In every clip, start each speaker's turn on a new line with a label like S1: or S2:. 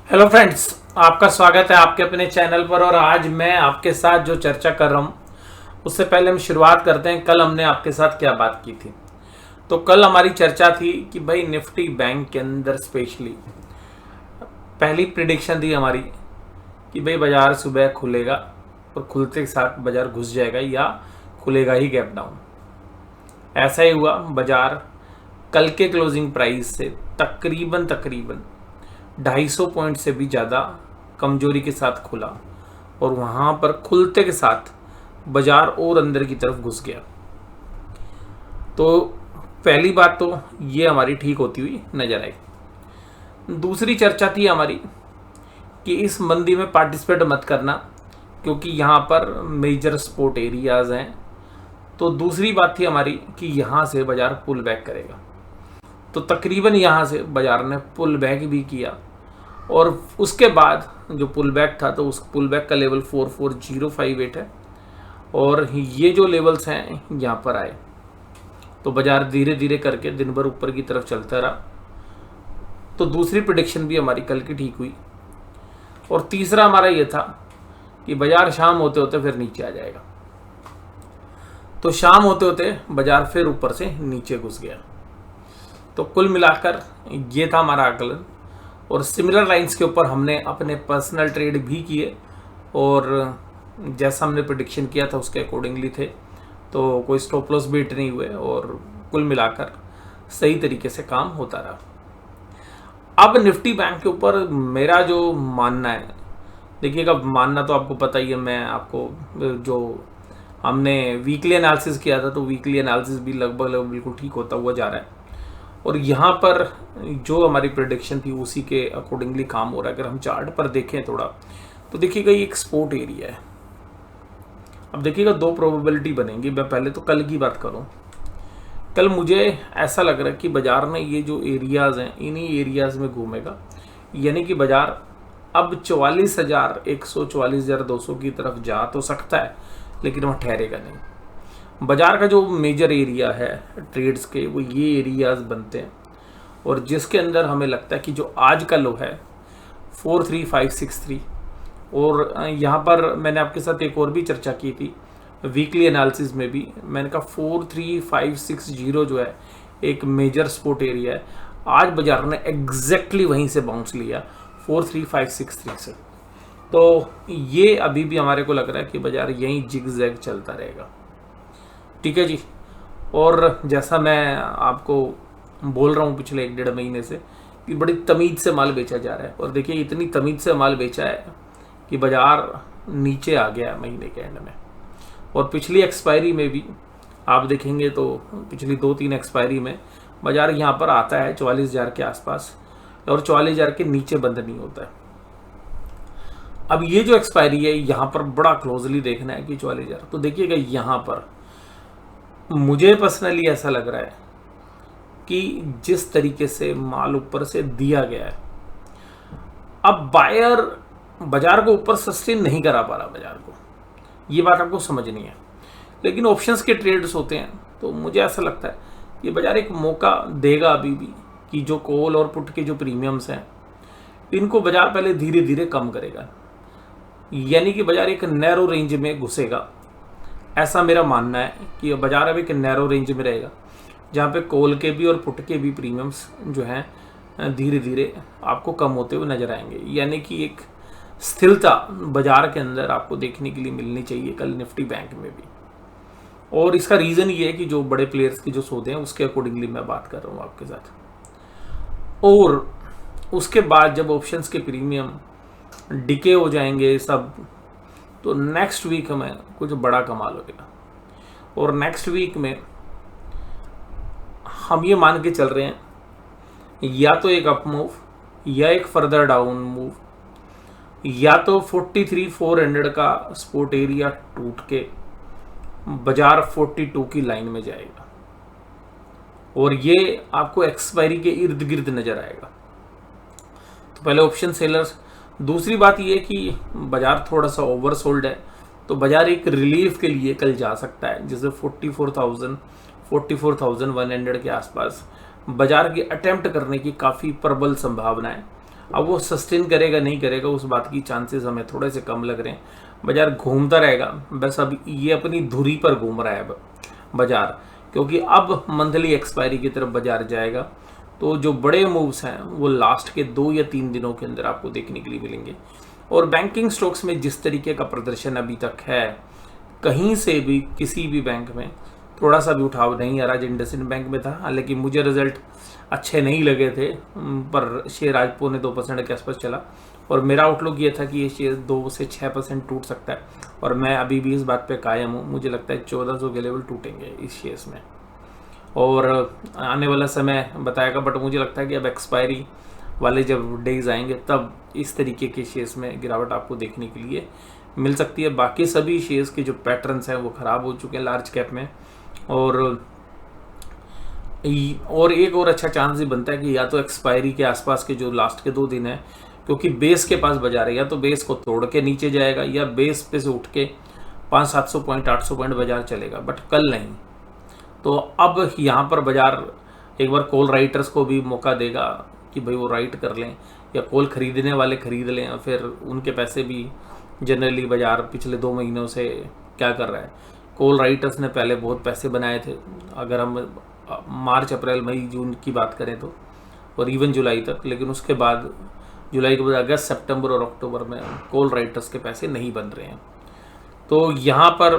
S1: Hello friends, आपका स्वागत है आपके अपने चैनल पर। और आज मैं आपके साथ जो चर्चा कर रहा हूँ उससे पहले हम शुरुआत करते हैं। कल हमने आपके साथ क्या बात की थी। तो कल हमारी चर्चा थी कि भाई निफ्टी बैंक के अंदर स्पेशली पहली प्रिडिक्शन थी हमारी कि भाई बाजार सुबह खुलेगा और खुलते के साथ बाजार घुस जाएगा या खुलेगा ही गैप डाउन। ऐसा ही हुआ। बाजार कल के क्लोजिंग प्राइस से तकरीबन 250 पॉइंट से भी ज़्यादा कमजोरी के साथ खुला और वहाँ पर खुलते के साथ बाजार और अंदर की तरफ घुस गया। तो पहली बात तो ये हमारी ठीक होती हुई नजर आई। दूसरी चर्चा थी हमारी कि इस मंदी में पार्टिसिपेट मत करना क्योंकि यहाँ पर मेजर स्पोर्ट एरियाज हैं। तो दूसरी बात थी हमारी कि यहाँ से बाजार पुल बैक करेगा। तो तकरीबन यहाँ से बाजार ने पुल बैक भी किया और उसके बाद जो पुल बैक था तो उस पुल बैक का लेवल 44058 है और ये जो लेवल्स हैं यहाँ पर आए तो बाजार धीरे धीरे करके दिन भर ऊपर की तरफ चलता रहा। तो दूसरी प्रेडिक्शन भी हमारी कल की ठीक हुई। और तीसरा हमारा ये था कि बाजार शाम होते होते फिर नीचे आ जाएगा। तो शाम होते होते बाजार फिर ऊपर से नीचे घुस गया। तो कुल मिलाकर ये था हमारा आकलन और सिमिलर लाइंस के ऊपर हमने अपने पर्सनल ट्रेड भी किए और जैसा हमने प्रेडिक्शन किया था उसके अकॉर्डिंगली थे। तो कोई स्टॉप लॉस बीट नहीं हुए और कुल मिलाकर सही तरीके से काम होता रहा। अब निफ्टी बैंक के ऊपर मेरा जो मानना है, देखिएगा मानना तो आपको पता ही है। मैं आपको जो हमने वीकली एनालिसिस किया था तो वीकली एनालिसिस भी लगभग बिल्कुल ठीक होता हुआ जा रहा है और यहाँ पर जो हमारी प्रेडिक्शन थी उसी के अकॉर्डिंगली काम हो रहा है। अगर हम चार्ट पर देखें थोड़ा तो देखिएगा ये एक स्पोर्ट एरिया है। अब देखिएगा दो प्रोबेबिलिटी बनेंगी। मैं पहले तो कल की बात करूं। कल मुझे ऐसा लग रहा है कि बाजार में ये जो एरियाज हैं इन्हीं एरियाज में घूमेगा, यानी कि बाजार अब 44,100 44,200 की तरफ जा तो सकता है लेकिन वह ठहरेगा नहीं। बाजार का जो मेजर एरिया है ट्रेड्स के वो ये एरियाज बनते हैं और जिसके अंदर हमें लगता है कि जो आज का लो है 43563 और यहाँ पर मैंने आपके साथ एक और भी चर्चा की थी वीकली एनालिसिस में भी। मैंने कहा 43560 जो है एक मेजर सपोर्ट एरिया है। आज बाजार ने एग्जैक्टली वहीं से बाउंस लिया 43563 से। तो ये अभी भी हमारे को लग रहा है कि बाजार यहीं जिग-जैग चलता रहेगा। ठीक है जी। और जैसा मैं आपको बोल रहा हूँ पिछले 1-1.5 महीने से कि बड़ी तमीज़ से माल बेचा जा रहा है और देखिए इतनी तमीज़ से माल बेचा है कि बाजार नीचे आ गया महीने के एंड में। और पिछली एक्सपायरी में भी आप देखेंगे तो पिछली 2-3 एक्सपायरी में बाजार यहाँ पर आता है 44,000 के आसपास और 44,000 के नीचे बंद नहीं होता है। अब ये जो एक्सपायरी है यहाँ पर बड़ा क्लोजली देखना है कि 44,000। तो देखिएगा यहाँ पर मुझे पर्सनली ऐसा लग रहा है कि जिस तरीके से माल ऊपर से दिया गया है अब बायर बाजार को ऊपर सस्टेन नहीं करा पा रहा बाजार को, ये बात आपको समझनी है। लेकिन ऑप्शंस के ट्रेड्स होते हैं तो मुझे ऐसा लगता है कि बाजार एक मौका देगा अभी भी कि जो कॉल और पुट के जो प्रीमियम्स हैं इनको बाजार पहले धीरे धीरे कम करेगा, यानी कि बाजार एक नैरो रेंज में घुसेगा। ऐसा मेरा मानना है कि बाजार अब एक नैरो रेंज में रहेगा जहाँ पे कॉल के भी और पुट के भी प्रीमियम्स जो हैं धीरे धीरे आपको कम होते हुए नजर आएंगे, यानी कि एक स्थिरता बाजार के अंदर आपको देखने के लिए मिलनी चाहिए कल निफ्टी बैंक में भी। और इसका रीज़न ये है कि जो बड़े प्लेयर्स के जो सौदे हैं उसके अकॉर्डिंगली मैं बात कर रहा हूँ आपके साथ। और उसके बाद जब ऑप्शंस के प्रीमियम डिके हो जाएंगे सब तो नेक्स्ट वीक में कुछ बड़ा कमाल होगा। और नेक्स्ट वीक में हम ये मान के चल रहे हैं या तो एक अप मूव या एक फर्दर डाउन मूव, या तो 43,400 का सपोर्ट एरिया टूट के बाजार 42 की लाइन में जाएगा और ये आपको एक्सपायरी के इर्द गिर्द नजर आएगा। तो पहले ऑप्शन सेलर्स। दूसरी बात ये कि बाजार थोड़ा सा ओवरसोल्ड है तो बाजार एक रिलीफ के लिए कल जा सकता है, जैसे 44,100 के आसपास बाजार की अटेम्प्ट करने की काफ़ी प्रबल संभावना है। अब वो सस्टेन करेगा नहीं करेगा उस बात की चांसेस हमें थोड़े से कम लग रहे हैं। बाजार घूमता रहेगा, बस अब ये अपनी धुरी पर घूम रहा है अब बाजार, क्योंकि अब मंथली एक्सपायरी की तरफ बाजार जाएगा। तो जो बड़े मूव्स हैं वो लास्ट के 2 या 3 दिनों के अंदर आपको देखने के लिए मिलेंगे। और बैंकिंग स्टॉक्स में जिस तरीके का प्रदर्शन अभी तक है, कहीं से भी किसी भी बैंक में थोड़ा सा भी उठाव नहीं आ रहा। इंडसइंड बैंक में था, हालांकि मुझे रिजल्ट अच्छे नहीं लगे थे, पर शेयर आज 2.25% के आसपास चला और मेरा आउटलुक ये था कि ये शेयर 2 से 6% टूट सकता है और मैं अभी भी इस बात पे कायम हूँ। मुझे लगता है 1400 के लेवल टूटेंगे इस शेयर्स में और आने वाला समय बताएगा। बट मुझे लगता है कि अब एक्सपायरी वाले जब डेज आएंगे तब इस तरीके के शेयर्स में गिरावट आपको देखने के लिए मिल सकती है। बाकी सभी शेयर्स के जो पैटर्न्स हैं वो ख़राब हो चुके हैं लार्ज कैप में। और एक और अच्छा चांस भी बनता है कि या तो एक्सपायरी के आसपास के जो लास्ट के 2 दिन है, क्योंकि बेस के पास बाजार है, या तो बेस को तोड़ के नीचे जाएगा या बेस पे से उठ के 500-700 पॉइंट 800 पॉइंट बाजार चलेगा, बट कल नहीं। तो अब यहाँ पर बाजार एक बार कॉल राइटर्स को भी मौका देगा कि भाई वो राइट कर लें, या कॉल खरीदने वाले खरीद लें। और फिर उनके पैसे भी जनरली बाजार पिछले 2 महीनों से क्या कर रहा है, कॉल राइटर्स ने पहले बहुत पैसे बनाए थे, अगर हम मार्च अप्रैल मई जून की बात करें तो, और इवन जुलाई तक। लेकिन उसके बाद जुलाई के बाद अगस्त सितंबर और अक्टूबर में कॉल राइटर्स के पैसे नहीं बन रहे हैं। तो यहाँ पर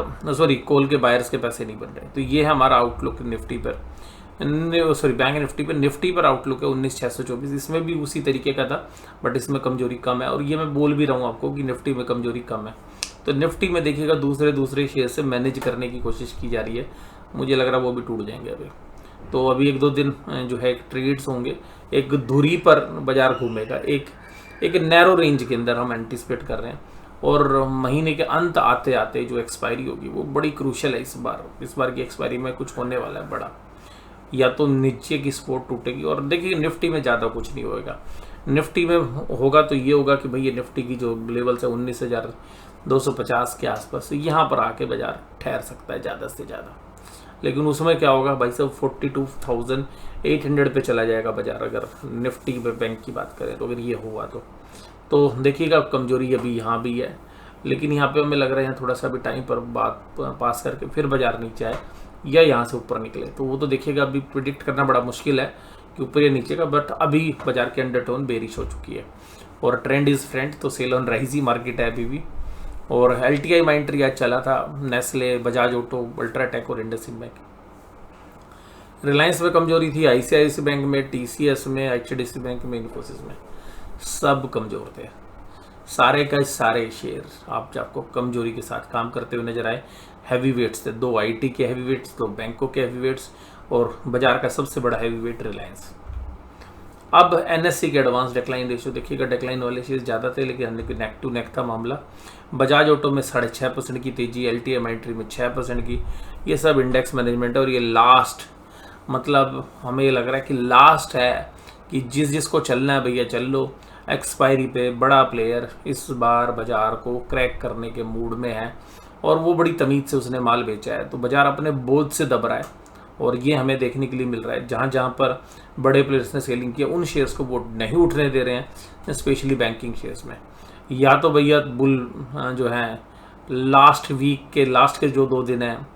S1: कॉल के बायर्स के पैसे नहीं बन रहे। तो ये है हमारा आउटलुक निफ्टी पर, बैंक निफ्टी पर। निफ्टी पर आउटलुक है 19,624, इसमें भी उसी तरीके का था, बट इसमें कमजोरी कम है। और ये मैं बोल भी रहा हूँ आपको कि निफ्टी में कमजोरी कम है। तो निफ्टी में देखिएगा दूसरे शेयर से मैनेज करने की कोशिश की जा रही है, मुझे लग रहा है वो भी टूट जाएंगे अभी। तो अभी 1-2 दिन जो है ट्रेड्स होंगे, एक धुरी पर बाजार घूमेगा, एक नैरो रेंज के अंदर हम एंटिसिपेट कर रहे हैं। और महीने के अंत आते आते जो एक्सपायरी होगी वो बड़ी क्रूशल है। इस बार की एक्सपायरी में कुछ होने वाला है बड़ा, या तो नीचे की सपोर्ट टूटेगी। और देखिए निफ्टी में ज़्यादा कुछ नहीं होएगा। निफ्टी में होगा तो ये होगा कि भाई ये निफ्टी की जो लेवल्स है 19,250 के आसपास, यहाँ पर आके बाजार ठहर सकता है ज़्यादा से ज़्यादा। लेकिन उसमें क्या होगा भाई साहब, 42,800 पे चला जाएगा बाजार, अगर निफ्टी पे बैंक की बात करें तो। अगर ये हुआ तो देखिएगा कमजोरी अभी यहाँ भी है, लेकिन यहाँ पे हमें लग रहा है थोड़ा सा भी टाइम पर बात पास करके फिर बाजार नीचे आए या यहाँ से ऊपर निकले। तो वो तो देखिएगा, अभी प्रिडिक्ट करना बड़ा मुश्किल है कि ऊपर या नीचे का। बट अभी बाजार के अंडरटोन बेरिश हो चुकी है और ट्रेंड इज फ्रेंड, तो सेल ऑन राइज ही मार्केट है अभी भी। और LTI में एंट्री आज चला था, नेस्ले, बजाज ऑटो, अल्ट्राटेक और इंडसइंड बैंक। रिलायंस में कमजोरी थी, ICICI बैंक में, TCS में, HDFC बैंक में, इन्फोसिस में, सब कमजोर थे। सारे का सारे शेयर आपको कमजोरी के साथ काम करते हुए नजर आए। हैवी वेट्स थे, 2 IT के हैवी वेट्स, 2 बैंकों के हैवी वेट्स और बाजार का सबसे बड़ा हैवी वेट रिलायंस। अब NSE के एडवांस डिक्लाइन रेशियो देखिएगा, डिक्लाइन वाले शेयर ज़्यादा थे, लेकिन नेक टू नेक था मामला। बजाज ऑटो में 6.5% की तेजी, LTI एंट्री में 6% की। ये सब इंडेक्स मैनेजमेंट है और ये लास्ट, मतलब हमें ये लग रहा है कि लास्ट है कि जिसको चलना है भैया चल लो। एक्सपायरी पे बड़ा प्लेयर इस बार बाजार को क्रैक करने के मूड में है और वो बड़ी तमीज से उसने माल बेचा है, तो बाजार अपने बोझ से दब रहा है। और ये हमें देखने के लिए मिल रहा है, जहाँ पर बड़े प्लेयर्स ने सेलिंग किया उन शेयर्स को वो नहीं उठने दे रहे हैं, स्पेशली बैंकिंग शेयर्स में। या तो भैया बुल जो है लास्ट वीक के लास्ट के जो 2 दिन हैं,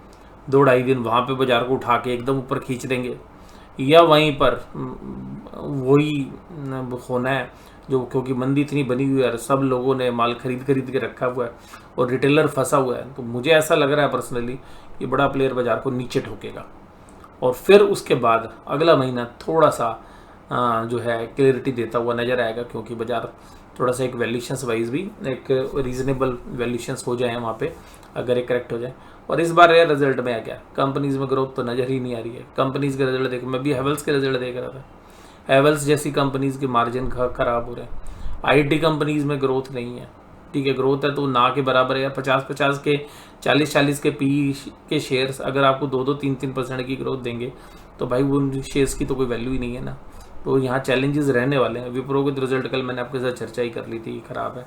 S1: 2-2.5 दिन, वहाँ पे बाजार को उठा के एकदम ऊपर खींच देंगे, या वहीं पर वही होना है जो, क्योंकि मंदी इतनी बनी हुई है, सब लोगों ने माल खरीद के रखा हुआ है और रिटेलर फंसा हुआ है। तो मुझे ऐसा लग रहा है पर्सनली कि बड़ा प्लेयर बाजार को नीचे ठोकेगा और फिर उसके बाद अगला महीना थोड़ा सा जो है क्लियरिटी देता हुआ नज़र आएगा, क्योंकि बाजार थोड़ा सा एक वैल्यूशंस वाइज भी एक रीजनेबल वैल्यूशंस हो जाए वहाँ पे, अगर एक करेक्ट हो जाए। और इस बार यार रिजल्ट में आ गया, कंपनीज में ग्रोथ तो नज़र ही नहीं आ रही है। कंपनीज के रिजल्ट देख, मैं भी हेवल्स के रिजल्ट देख रहा था, हेवल्स जैसी कंपनीज के मार्जिन खराब हो रहे हैं। IT कंपनीज में ग्रोथ नहीं है, ठीक है, ग्रोथ है तो ना के बराबर है यार। 50-50 के 40-40 के PE के शेयर्स अगर आपको 2-2, 3-3% की ग्रोथ देंगे तो भाई उन शेयर्स की तो कोई वैल्यू ही नहीं है ना। तो यहाँ चैलेंजेस रहने वाले हैं। विप्रो के रिजल्ट कल मैंने आपके साथ चर्चा ही कर ली थी, ख़राब है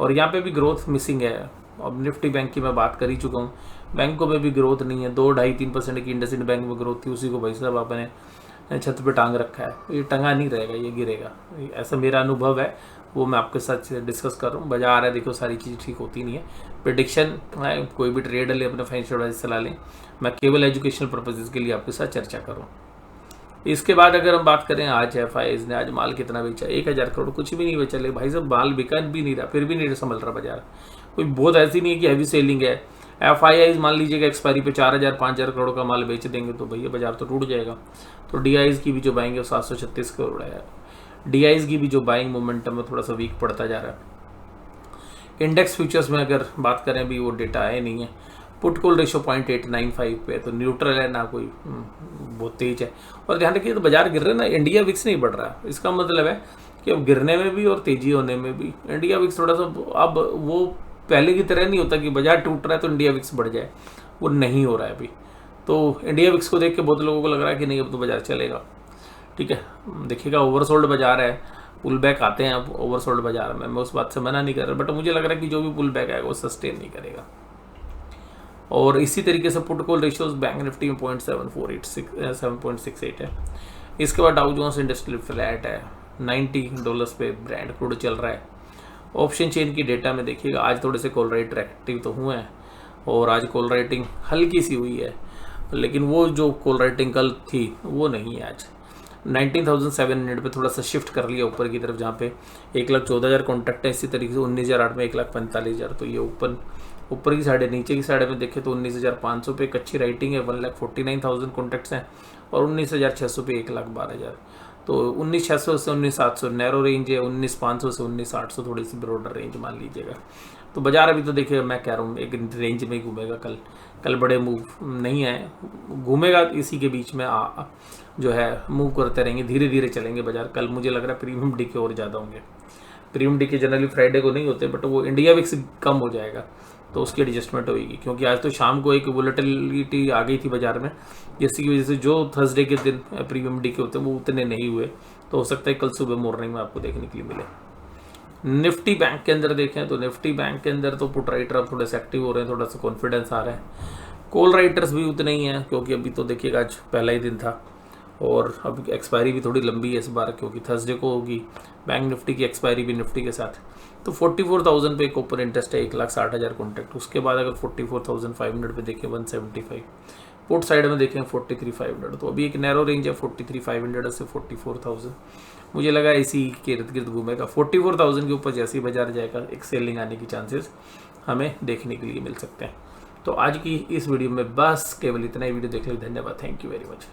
S1: और यहाँ पे भी ग्रोथ मिसिंग है। अब निफ्टी बैंक की मैं बात कर ही चुका हूँ, बैंकों में भी ग्रोथ नहीं है। 2-2.5-3% की इंडसइंड बैंक में ग्रोथ थी, उसी को भाई साहब आपने छत पे टांग रखा है, ये टंगा नहीं रहेगा, ये गिरेगा। ऐसा मेरा अनुभव है, वो मैं आपके साथ डिस्कस कर रहा हूँ। बाजार है, देखो सारी चीज़ ठीक होती नहीं है। प्रिडिक्शन कोई भी ट्रेडर ले, अपने फाइनेंशियल एडवाइस सलाह लें, मैं केवल एजुकेशनल पर्पजेज़ के लिए आपके साथ चर्चा कर रहा हूँ। इसके बाद अगर हम बात करें, आज FIIs ने आज माल कितना बेचा, 1000 करोड़, कुछ भी नहीं बेचा। ले भाई साहब, माल बिका भी नहीं रहा, फिर भी नहीं संभल रहा बाजार। कोई बहुत ऐसी नहीं है कि हैवी सेलिंग है। FIIs मान लीजिएगा एक्सपायरी पे 4000 5000 करोड़ का माल बेच देंगे तो भैया बाजार तो टूट जाएगा। तो DIs की भी जो बाइंग है वो 736 करोड़ है। DIs की भी जो बाइंग मोमेंटम है थोड़ा सा वीक पड़ता जा रहा है। इंडेक्स फ्यूचर्स में अगर बात करें भी, वो डेटा आया नहीं है। पुट कॉल रेशो 0.895 पे, तो न्यूट्रल है, ना कोई बहुत तेज है। और ध्यान रखिए, तो बाजार गिर रहे ना, इंडिया विक्स नहीं बढ़ रहा। इसका मतलब है कि अब गिरने में भी और तेजी होने में भी इंडिया विक्स थोड़ा सा, अब वो पहले की तरह नहीं होता कि बाजार टूट रहा है तो इंडिया विक्स बढ़ जाए, वो नहीं हो रहा है अभी। तो इंडिया विक्स को देख के बहुत लोगों को लग रहा है कि नहीं अब तो बाजार चलेगा। ठीक है, देखिएगा ओवरसोल्ड बाजार है, पुल बैक आते हैं अब ओवरसोल्ड बाजार में, मैं उस बात से मना नहीं कर रहा, बट मुझे लग रहा है कि जो भी पुल बैक आएगा वो सस्टेन नहीं करेगा। और इसी तरीके से put call ratios bank Nifty में 7.68 है। इसके बाद डाउ जोन्स इंडस्ट्रियल फ्लैट है, $90 पे ब्रांड क्रूड चल रहा है। ऑप्शन चेन की डेटा में देखिएगा, आज थोड़े से कॉल राइटर एक्टिव तो हुए हैं और आज कॉल राइटिंग हल्की सी हुई है, लेकिन वो जो कॉल राइटिंग कल थी वो नहीं है आज। 19,700 पे थोड़ा सा शिफ्ट कर लिया ऊपर की तरफ, जहाँ पे 1,14,000 कॉन्टैक्ट है। इसी तरीके से 19,008 में 1,45,000, तो ये ऊपर की साइड है। नीचे की साइड में देखें तो 19,500 पे एक अच्छी राइटिंग है, 1,49,000 कॉन्टैक्ट्स हैं, और 19,600 पे 1,12,000। तो 19,600 से 19,700 नैरो रेंज है, 19,500 से 19,800 थोड़ी सी ब्रॉडर रेंज मान लीजिएगा। तो बाजार अभी तो देखिए, मैं कह रहा हूँ एक रेंज में ही घूमेगा। कल बड़े मूव नहीं है, घूमेगा इसी के बीच में जो है मूव करते रहेंगे, धीरे धीरे चलेंगे बाजार। कल मुझे लग रहा है प्रीमियम डीके और ज़्यादा होंगे। प्रीमियम डीके जनरली फ्राइडे को नहीं होते, बट वो इंडिया विक्स कम हो जाएगा तो उसकी एडजस्टमेंट होगी, क्योंकि आज तो शाम को एक वोलेटिलिटी आ गई थी बाजार में, जिसकी वजह से जो थर्सडे के दिन प्रीमियम डीके होते हैं वो उतने नहीं हुए। तो हो सकता है कल सुबह मॉर्निंग में आपको देखने के लिए मिले। निफ्टी बैंक के अंदर देखें तो निफ्टी बैंक के अंदर तो पुट राइटर अब थोड़े से एक्टिव हो रहे हैं, थोड़ा सा कॉन्फिडेंस आ रहा है। कॉल राइटर्स भी उतने ही हैं, क्योंकि अभी तो देखिएगा आज पहला ही दिन था और अब एक्सपायरी भी थोड़ी लंबी है इस बार, क्योंकि थर्सडे को होगी बैंक निफ्टी की एक्सपायरी भी निफ्टी के साथ। तो 44,000 पे एक ओपन इंटरेस्ट है, 1,60,000 कॉन्टैक्ट। उसके बाद अगर 44,500 पे देखें 175, पोर्ट साइड में देखें 43,500। तो अभी एक नैरो रेंज है 43,500 से 44,000। मुझे लगा इसी के इर्द गिर्द घूमेगा। 44,000 के ऊपर जैसे ही बाजार जाएगा एक सेलिंग आने की चांसेस हमें देखने के लिए मिल सकते हैं। तो आज की इस वीडियो में बस केवल इतना ही। वीडियो देखने के लिए धन्यवाद। Thank you very much.